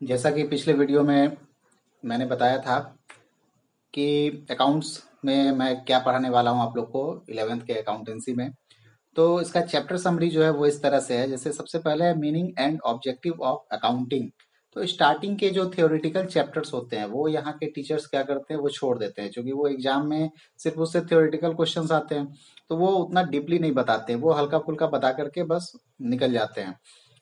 जैसा कि पिछले वीडियो में मैंने बताया था कि अकाउंट्स में मैं क्या पढ़ाने वाला हूं आप लोग को 11th के अकाउंटेंसी में। तो इसका चैप्टर समरी जो है वो इस तरह से है। जैसे सबसे पहले है meaning and objective of accounting. तो स्टार्टिंग के जो थ्योरेटिकल चैप्टर्स होते हैं वो यहाँ के टीचर्स क्या करते हैं, वो छोड़ देते हैं, क्योंकि वो एग्जाम में सिर्फ उससे थ्योरेटिकल क्वेश्चंस आते हैं। तो वो उतना डीपली नहीं बताते हैं, वो हल्का फुल्का बता करके बस निकल जाते हैं।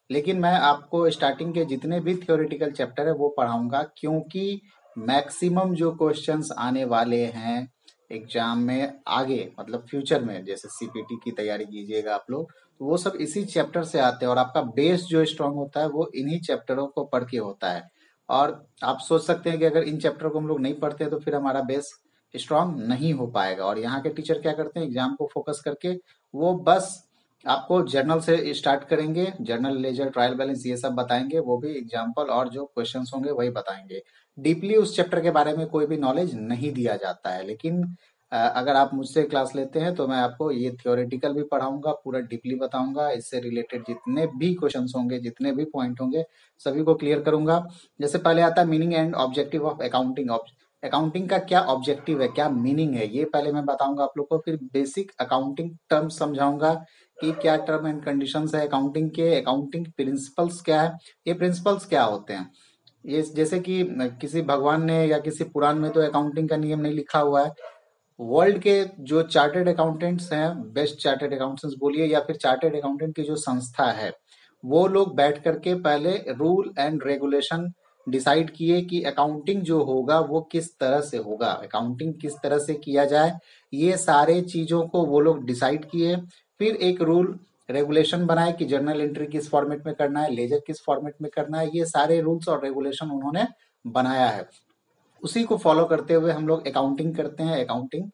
लेकिन मैं आपको स्टार्टिंग के जितने भी थ्योरेटिकल चैप्टर है वो पढ़ाऊंगा, क्योंकि मैक्सिमम जो क्वेश्चंस आने वाले हैं एग्जाम में आगे, मतलब फ्यूचर में, जैसे सीपीटी की तैयारी कीजिएगा आप लोग, तो वो सब इसी चैप्टर से आते हैं। और आपका बेस जो स्ट्रांग होता है वो इन्हीं चैप्टरों को पढ़ के होता है। और आप सोच सकते हैं कि अगर इन चैप्टर को हम लोग नहीं पढ़ते तो फिर हमारा बेस स्ट्रांग नहीं हो पाएगा। और यहाँ के टीचर क्या करते हैं, एग्जाम को फोकस करके वो बस आपको जर्नल से स्टार्ट करेंगे, जर्नल लेजर ट्रायल बैलेंस ये सब बताएंगे, वो भी एग्जाम्पल, और जो क्वेश्चंस होंगे वही बताएंगे। डीपली उस चैप्टर के बारे में कोई भी नॉलेज नहीं दिया जाता है। लेकिन अगर आप मुझसे क्लास लेते हैं तो मैं आपको ये थ्योरेटिकल भी पढ़ाऊंगा, पूरा डीपली बताऊंगा, इससे रिलेटेड जितने भी क्वेश्चंस होंगे, जितने भी पॉइंट होंगे, सभी को क्लियर करूंगा। जैसे पहले आता है meaning and objective of accounting. Accounting का क्या ऑब्जेक्टिव है, क्या मीनिंग है, ये पहले मैं बताऊंगा आप लोग को। फिर बेसिक अकाउंटिंग टर्म्स समझाऊंगा कि क्या टर्म एंड कंडीशंस है अकाउंटिंग के, अकाउंटिंग प्रिंसिपल्स क्या है, ये प्रिंसिपल्स क्या होते हैं। ये जैसे कि किसी भगवान ने या किसी पुराण में तो अकाउंटिंग का नियम नहीं लिखा हुआ है। वर्ल्ड के जो चार्टर्ड अकाउंटेंट्स हैं, बेस्ट चार्टर्ड अकाउंटेंट्स बोलिए या फिर चार्टर्ड अकाउंटेंट की जो संस्था है, वो लोग बैठ करके पहले रूल एंड रेगुलेशन डिसाइड किए कि अकाउंटिंग जो होगा वो किस तरह से होगा, अकाउंटिंग किस तरह से किया जाए, ये सारे चीजों को वो लोग डिसाइड किए। फिर एक रूल रेगुलेशन बनाए कि जर्नल एंट्री किस फॉर्मेट में करना है, लेजर किस फॉर्मेट में करना है, ये सारे रूल्स और रेगुलेशन उन्होंने बनाया है। उसी को फॉलो करते हुए हम लोग अकाउंटिंग करते हैं, अकाउंटिंग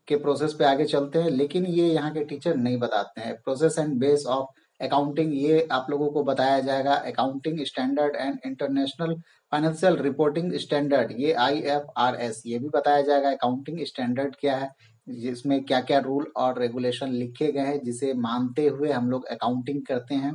के प्रोसेस पे आगे चलते हैं। लेकिन ये यहाँ के टीचर नहीं बताते हैं। Process and base of accounting ये आप लोगों को बताया जाएगा। Accounting standard and international financial reporting standard, ये IFRS, ये भी बताया जाएगा। अकाउंटिंग स्टैंडर्ड क्या है, जिसमें क्या क्या रूल और रेगुलेशन लिखे गए हैं, जिसे मानते हुए हम लोग अकाउंटिंग करते हैं।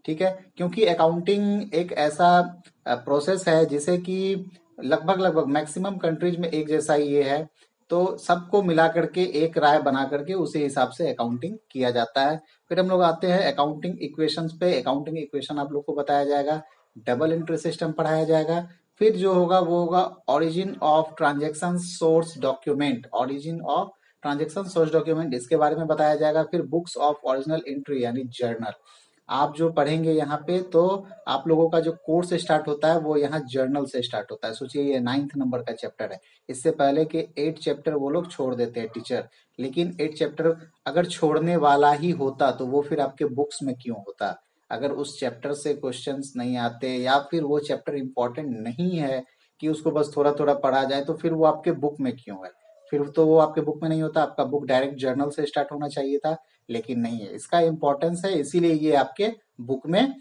ठीक है, क्योंकि अकाउंटिंग एक ऐसा प्रोसेस है जिसे कि लगभग लगभग मैक्सिमम कंट्रीज में एक जैसा ही ये है। तो सबको मिला करके एक राय बना करके उसी हिसाब से अकाउंटिंग किया जाता है। फिर हम लोग आते हैं अकाउंटिंग इक्वेशंस पे। अकाउंटिंग इक्वेशन आप लोग को बताया जाएगा, डबल एंट्री सिस्टम पढ़ाया जाएगा। फिर जो होगा वो होगा origin of transaction source document, origin of transaction source document, इसके बारे में बताया जाएगा। फिर बुक्स ऑफ ओरिजिनल एंट्री यानी जर्नल, आप जो पढ़ेंगे यहाँ पे, तो आप लोगों का जो कोर्स स्टार्ट होता है वो यहाँ जर्नल से स्टार्ट होता है। सोचिए ये 9th नंबर का चैप्टर है, इससे पहले के 8 चैप्टर वो लोग छोड़ देते हैं टीचर। लेकिन 8 चैप्टर अगर छोड़ने वाला ही होता तो वो फिर आपके बुक्स में क्यों होता। अगर उस चैप्टर से क्वेश्चंस नहीं आते या फिर वो चैप्टर इंपॉर्टेंट नहीं है कि उसको बस थोड़ा थोड़ा पढ़ा जाए, तो फिर वो आपके बुक में क्यों है। फिर तो वो आपके बुक में नहीं होता, आपका बुक डायरेक्ट जर्नल से स्टार्ट होना चाहिए था। लेकिन नहीं है, इसका इंपॉर्टेंस है, इसीलिए ये आपके बुक में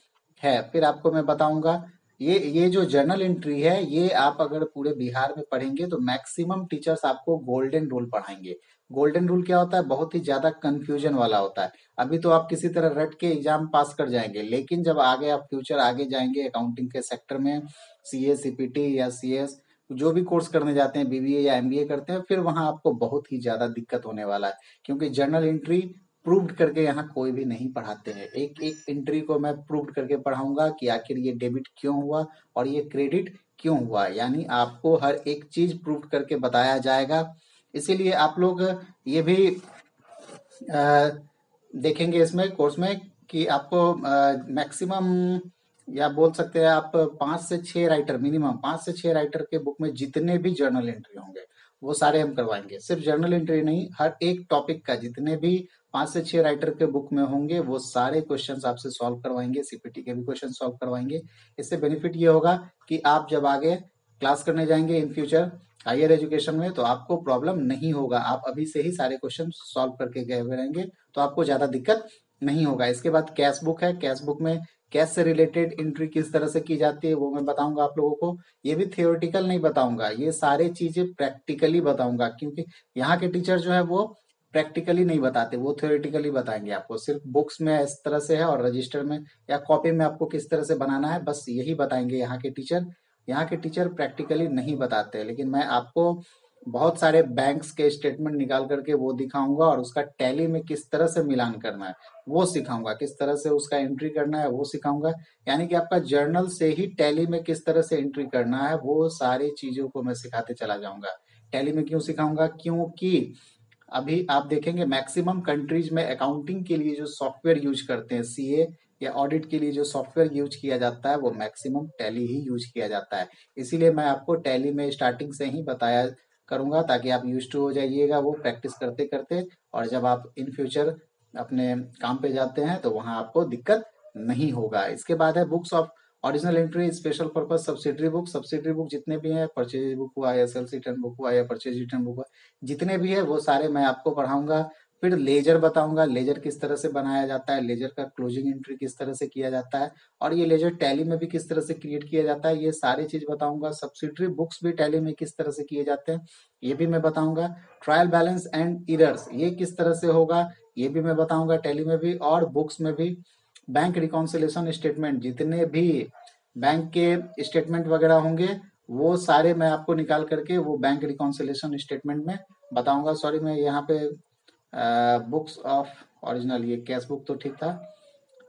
है। फिर आपको मैं बताऊंगा ये जो जर्नल एंट्री है, ये आप अगर पूरे बिहार में पढ़ेंगे तो मैक्सिमम टीचर्स आपको गोल्डन रूल पढ़ाएंगे। गोल्डन रूल क्या होता है, बहुत ही ज्यादा कंफ्यूजन वाला होता है। अभी तो आप किसी तरह रट के एग्जाम पास कर जाएंगे, लेकिन जब आगे आप फ्यूचर आगे जाएंगे अकाउंटिंग के सेक्टर में, CA CPT या CS जो भी कोर्स करने जाते हैं, BBA या MBA करते हैं, फिर वहां आपको बहुत ही ज्यादा दिक्कत होने वाला है। क्योंकि जर्नल एंट्री प्रूव्ड करके यहाँ कोई भी नहीं पढ़ाते हैं। एक एक एंट्री को मैं प्रूव्ड करके पढ़ाऊंगा कि आखिर ये डेबिट क्यों हुआ और ये क्रेडिट क्यों हुआ, यानी आपको हर एक चीज प्रूव्ड करके बताया जाएगा। इसीलिए आप लोग ये भी देखेंगे इसमें कोर्स में कि आपको मैक्सिमम, या बोल सकते हैं आप, 5 से 6 राइटर, मिनिमम 5 से 6 राइटर के बुक में जितने भी जर्नल एंट्री होंगे वो सारे हम करवाएंगे। सिर्फ जर्नल एंट्री नहीं, हर एक टॉपिक का जितने भी 5 से 6 राइटर के बुक में होंगे वो सारे क्वेश्चंस आपसे सॉल्व करवाएंगे, CPT के भी क्वेश्चन सॉल्व करवाएंगे। इससे बेनिफिट ये होगा कि आप जब आगे क्लास करने जाएंगे इन फ्यूचर हायर एजुकेशन में, तो आपको प्रॉब्लम नहीं होगा। आप अभी से ही सारे क्वेश्चन सॉल्व करके गए हुए रहेंगे, तो आपको ज्यादा दिक्कत नहीं होगा। इसके बाद कैश बुक है, कैश बुक में कैश से रिलेटेड एंट्री किस तरह से की जाती है वो मैं बताऊंगा आप लोगों को। ये भी थियोरेटिकल नहीं बताऊंगा, ये सारे चीजें प्रैक्टिकली बताऊंगा, क्योंकि यहाँ के टीचर जो है वो प्रैक्टिकली नहीं बताते, वो थ्योरेटिकली बताएंगे आपको। सिर्फ बुक्स में इस तरह से है और रजिस्टर में या कॉपी में आपको किस तरह से बनाना है, बस यही बताएंगे यहाँ के टीचर। यहाँ के टीचर प्रैक्टिकली नहीं बताते, लेकिन मैं आपको बहुत सारे बैंक्स के स्टेटमेंट निकाल करके वो दिखाऊंगा और उसका टैली में किस तरह से मिलान करना है वो सिखाऊंगा, किस तरह से उसका एंट्री करना है वो सिखाऊंगा। यानी कि आपका जर्नल से ही टैली में किस तरह से एंट्री करना है वो सारी चीजों को मैं सिखाते चला जाऊंगा। टैली में क्यों सिखाऊंगा, क्योंकि अभी आप देखेंगे मैक्सिमम कंट्रीज में अकाउंटिंग के लिए जो सॉफ्टवेयर यूज करते हैं, सीए या ऑडिट के लिए जो सॉफ्टवेयर यूज किया जाता है वो मैक्सिमम टैली ही यूज किया जाता है। इसीलिए मैं आपको टैली में स्टार्टिंग से ही बताया करूंगा ताकि आप यूज टू हो जाइएगा वो प्रैक्टिस करते करते, और जब आप इन फ्यूचर अपने काम पे जाते हैं तो वहां आपको दिक्कत नहीं होगा। इसके बाद है books of original entry, special purpose subsidiary book. Subsidiary book जितने भी हैं, परचेज बुक हुआ, एसएलसी रिटर्न बुक हुआ या परचेज रिटर्न बुक हुआ, जितने भी है वो सारे मैं आपको पढ़ाऊंगा। फिर लेजर बताऊंगा, लेजर किस तरह से बनाया जाता है, लेजर का क्लोजिंग एंट्री किस तरह से किया जाता है, और ये लेजर टैली में भी किस तरह से क्रिएट किया जाता है, ये सारी चीज बताऊंगा। सब्सिडरी बुक्स भी टैली में किस तरह से किए जाते हैं ये भी मैं बताऊंगा। ट्रायल बैलेंस एंड इरर्स ये किस तरह से होगा ये भी मैं बताऊंगा टैली में भी और बुक्स में भी। बैंक रिकॉन्सिलेशन स्टेटमेंट, जितने भी बैंक के स्टेटमेंट वगैरह होंगे वो सारे मैं आपको निकाल करके वो बैंक रिकॉन्सिलेशन स्टेटमेंट में बताऊंगा। सॉरी, मैं यहाँ पे बुक्स ऑफ ओरिजिनल, ये कैश बुक तो ठीक था।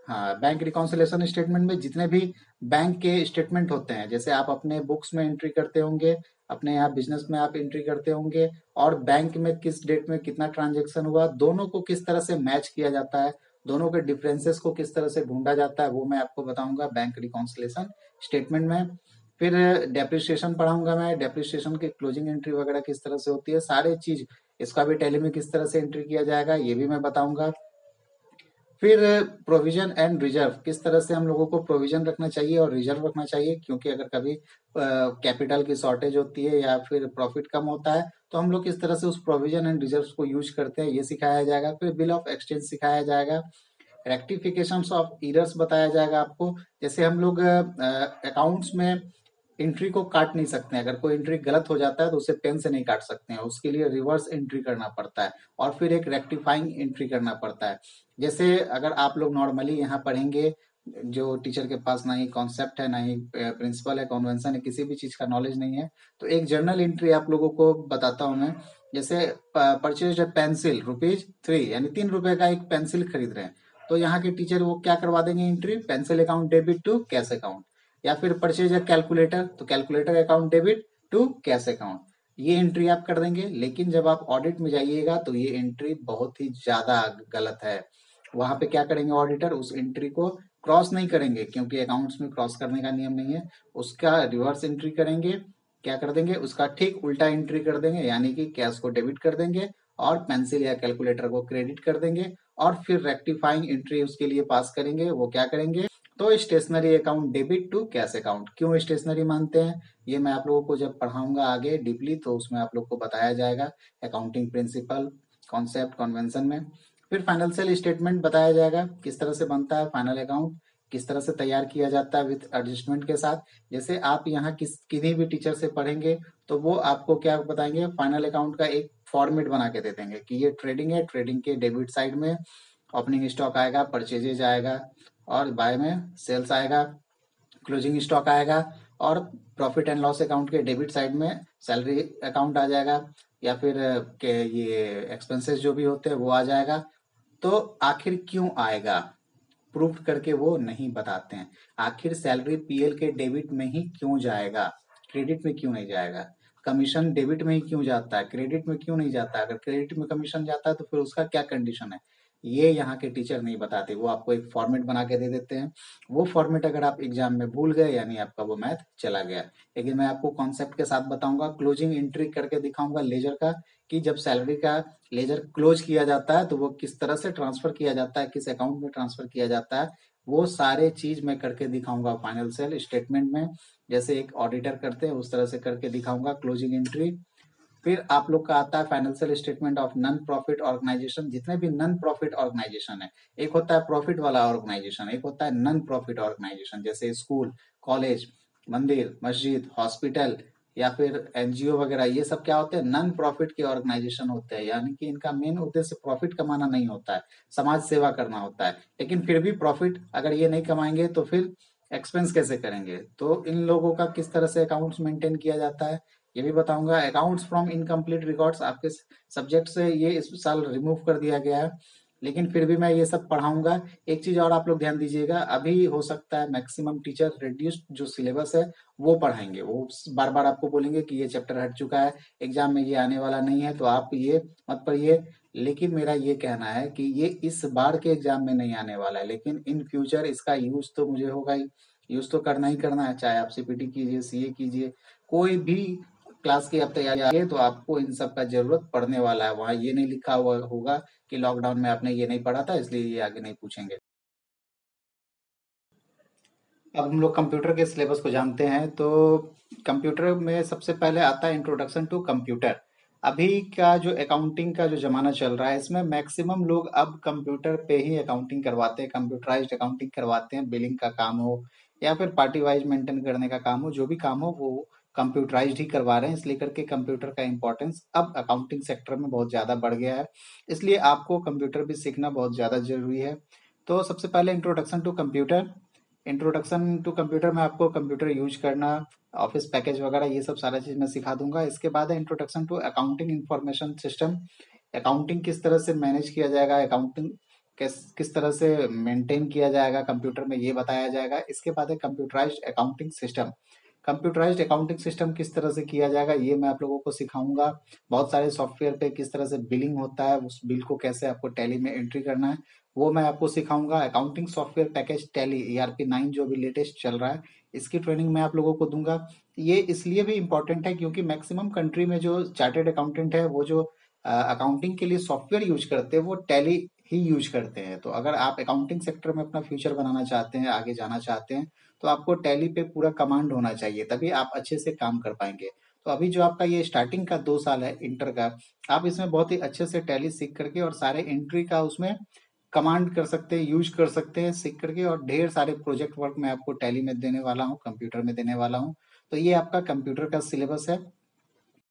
हाँ, बैंक रिकॉन्सिलेशन स्टेटमेंट में जितने भी बैंक के स्टेटमेंट होते हैं, जैसे आप अपने बुक्स में एंट्री करते होंगे, अपने यहाँ बिजनेस में आप एंट्री करते होंगे, और बैंक में किस डेट में कितना ट्रांजेक्शन हुआ, दोनों को किस तरह से मैच किया जाता है, दोनों के डिफरेंसेस को किस तरह से ढूंढा जाता है, वो मैं आपको बताऊंगा बैंक रिकॉन्सिलेशन स्टेटमेंट में। फिर डेप्रिसिएशन पढ़ाऊंगा मैं, डेप्रिसिएशन की क्लोजिंग एंट्री वगैरह किस तरह से होती है, सारे चीज इसका भी टैली में किस तरह से एंट्री किया जाएगा ये भी मैं बताऊंगा। फिर प्रोविजन एंड रिजर्व, किस तरह से हम लोगों को प्रोविजन रखना चाहिए और रिजर्व रखना चाहिए, क्योंकि अगर कभी कैपिटल की शॉर्टेज होती है या फिर प्रॉफिट कम होता है तो हम लोग किस तरह से उस प्रोविजन एंड रिजर्व को यूज करते हैं ये सिखाया जाएगा। फिर बिल ऑफ एक्सचेंज सिखाया जाएगा। रेक्टिफिकेशन ऑफ इरर्स बताया जाएगा आपको। जैसे हम लोग अकाउंट्स में एंट्री को काट नहीं सकते हैं, अगर कोई एंट्री गलत हो जाता है तो उसे पेन से नहीं काट सकते हैं, उसके लिए रिवर्स एंट्री करना पड़ता है और फिर एक रेक्टिफाइंग एंट्री करना पड़ता है। जैसे अगर आप लोग नॉर्मली यहाँ पढ़ेंगे, जो टीचर के पास ना ही कॉन्सेप्ट है ना ही प्रिंसिपल है, कॉन्वेंशन है, किसी भी चीज का नॉलेज नहीं है, तो एक जर्नल एंट्री आप लोगों को बताता हूँ मैं। जैसे परचेज पेंसिल ₹3, यानी ₹3 का एक पेंसिल खरीद रहे हैं, तो यहाँ के टीचर वो क्या करवा देंगे entry, pencil account debit to cash account. या फिर परचेज है कैलकुलेटर, तो calculator account debit to cash account, ये एंट्री आप कर देंगे। लेकिन जब आप ऑडिट में जाइएगा तो ये एंट्री बहुत ही ज्यादा गलत है। वहां पे क्या करेंगे, ऑडिटर उस एंट्री को क्रॉस नहीं करेंगे, क्योंकि अकाउंट्स में क्रॉस करने का नियम नहीं है, उसका रिवर्स एंट्री करेंगे। क्या कर देंगे, उसका ठीक उल्टा एंट्री कर देंगे, यानी कि कैश को डेबिट कर देंगे और पेंसिल या कैलकुलेटर को क्रेडिट कर देंगे, और फिर रेक्टिफाइंग एंट्री उसके लिए पास करेंगे। वो क्या करेंगे, तो stationery account debit to cash account. क्यों स्टेशनरी मानते हैं ये मैं आप लोगों को जब पढ़ाऊंगा आगे डीपली, तो उसमें आप लोग को बताया जाएगा अकाउंटिंग प्रिंसिपल, कॉन्सेप्ट, कन्वेंशन में। फिर फाइनेंशियल स्टेटमेंट बताया जाएगा किस तरह से बनता है फाइनल अकाउंट, किस तरह से तैयार किया जाता है विथ एडजस्टमेंट के साथ। जैसे आप यहाँ किन्हीं भी टीचर से पढ़ेंगे तो वो आपको क्या बताएंगे, फाइनल अकाउंट का एक फॉर्मेट बना के दे देंगे कि ये ट्रेडिंग है, ट्रेडिंग के डेबिट साइड में ओपनिंग स्टॉक आएगा, परचेजेज आएगा, और बाय में सेल्स आएगा, क्लोजिंग स्टॉक आएगा, और प्रॉफिट एंड लॉस अकाउंट के डेबिट साइड में सैलरी अकाउंट आ जाएगा, या फिर के ये एक्सपेंसेस जो भी होते हैं वो आ जाएगा। तो आखिर क्यों आएगा, प्रूफ करके वो नहीं बताते हैं। आखिर सैलरी पीएल के डेबिट में ही क्यों जाएगा, क्रेडिट में क्यों नहीं जाएगा। कमीशन डेबिट में ही क्यों जाता है, क्रेडिट में क्यों नहीं जाता। अगर क्रेडिट में कमीशन जाता है तो फिर उसका क्या कंडीशन है, ये यहाँ के टीचर नहीं बताते। वो आपको एक फॉर्मेट बना के दे देते हैं, वो फॉर्मेट अगर आप एग्जाम में भूल गए यानी आपका वो मैथ चला गया। लेकिन मैं आपको कॉन्सेप्ट के साथ बताऊंगा, क्लोजिंग एंट्री करके दिखाऊंगा लेजर का, कि जब सैलरी का लेजर क्लोज किया जाता है तो वो किस तरह से ट्रांसफर किया जाता है, किस अकाउंट में ट्रांसफर किया जाता है, वो सारे चीज मैं करके दिखाऊंगा फाइनेंशियल स्टेटमेंट में। जैसे एक ऑडिटर करते हैं उस तरह से करके दिखाऊंगा क्लोजिंग एंट्री। फिर आप लोग का आता है financial statement of non profit organisation. जितने भी नॉन प्रॉफिट ऑर्गेनाइजेशन है, एक होता है प्रॉफिट वाला ऑर्गेनाइजेशन, एक होता है नॉन प्रॉफिट ऑर्गेनाइजेशन, जैसे स्कूल, कॉलेज, मंदिर, मस्जिद, हॉस्पिटल, या फिर एनजीओ वगैरह, ये सब क्या होते हैं, नॉन प्रॉफिट के ऑर्गेनाइजेशन होते हैं, यानी कि इनका मेन उद्देश्य प्रॉफिट कमाना नहीं होता है, समाज सेवा करना होता है। लेकिन फिर भी प्रॉफिट अगर ये नहीं कमाएंगे तो फिर एक्सपेंस कैसे करेंगे? तो इन लोगों का किस तरह से अकाउंट्स मेंटेन किया जाता है ये भी बताऊंगा। अकाउंट्स फ्रॉम इनकम्प्लीट रिकॉर्ड्स आपके सब्जेक्ट से ये इस साल रिमूव कर दिया गया है, लेकिन फिर भी मैं ये सब पढ़ाऊंगा। एक चीज और आप लोग ध्यान दीजिएगा, अभी हो सकता है मैक्सिमम टीचर रिड्यूस्ड जो सिलेबस है वो पढ़ाएंगे, वो बार बार आपको बोलेंगे कि ये चैप्टर हट चुका है, एग्जाम में ये आने वाला नहीं है, तो आप ये मत पढ़िए। लेकिन मेरा ये कहना है कि ये इस बार के एग्जाम में नहीं आने वाला है, लेकिन इन फ्यूचर इसका यूज तो मुझे होगा ही, यूज तो करना ही करना है, चाहे आप सीपीटी कीजिए, सीए कीजिए, कोई भी क्लास की आप तैयारी आगे, तो आपको इन सब का जरूरत पड़ने वाला है। वहां ये नहीं लिखा हुआ होगा कि लॉकडाउन में आपने ये नहीं पढ़ा था इसलिए ये आगे नहीं पूछेंगे। अब हम लोग कंप्यूटर के सिलेबस को जानते हैं, तो कंप्यूटर में सबसे पहले आता है इंट्रोडक्शन टू कंप्यूटर। अभी का जो अकाउंटिंग का जो जमाना चल रहा है, इसमें मैक्सिमम लोग अब कंप्यूटर पे ही अकाउंटिंग करवाते हैं, कंप्यूटराइज्ड अकाउंटिंग करवाते हैं, बिलिंग का काम हो या फिर पार्टी वाइज मेंटेन करने का काम हो, जो भी काम हो वो कंप्यूटराइज्ड ही करवा रहे हैं। इसलिए करके कंप्यूटर का इंपॉर्टेंस अब अकाउंटिंग सेक्टर में बहुत ज्यादा बढ़ गया है, इसलिए आपको कंप्यूटर भी सीखना बहुत ज्यादा जरूरी है। तो सबसे पहले introduction to computer. Introduction to computer में आपको कंप्यूटर यूज करना, ऑफिस पैकेज वगैरह ये सब सारा चीज मैं सिखा दूंगा। इसके बाद है introduction to accounting information system. Accounting किस तरह से मैनेज किया जाएगा, अकाउंटिंग किस तरह से मेंटेन किया जाएगा कंप्यूटर में, ये बताया जाएगा। इसके बाद है computerised accounting system. Computerised accounting system किस तरह से किया जाएगा ये मैं आप लोगों को सिखाऊंगा। बहुत सारे सॉफ्टवेयर पे किस तरह से बिलिंग होता है, उस बिल को कैसे आपको टैली में एंट्री करना है वो मैं आपको सिखाऊंगा। Accounting software package tally ERP 9 जो भी लेटेस्ट चल रहा है, इसकी ट्रेनिंग मैं आप लोगों को दूंगा। ये इसलिए भी इम्पोर्टेंट है क्योंकि मैक्सिमम कंट्री में जो चार्टेड अकाउंटेंट है वो जो अकाउंटिंग के लिए सॉफ्टवेयर यूज करते हैं वो टैली ही यूज करते हैं। तो अगर आप अकाउंटिंग सेक्टर में अपना फ्यूचर बनाना चाहते हैं, आगे जाना चाहते हैं, तो आपको टैली पे पूरा कमांड होना चाहिए, तभी आप अच्छे से काम कर पाएंगे। तो अभी जो आपका ये स्टार्टिंग का 2 साल है इंटर का, आप इसमें बहुत ही अच्छे से टैली सीख करके और सारे एंट्री का उसमें कमांड कर सकते हैं, यूज कर सकते हैं सीख करके, और ढेर सारे प्रोजेक्ट वर्क मैं आपको टैली में देने वाला हूँ, कंप्यूटर में देने वाला हूँ। तो ये आपका कंप्यूटर का सिलेबस है।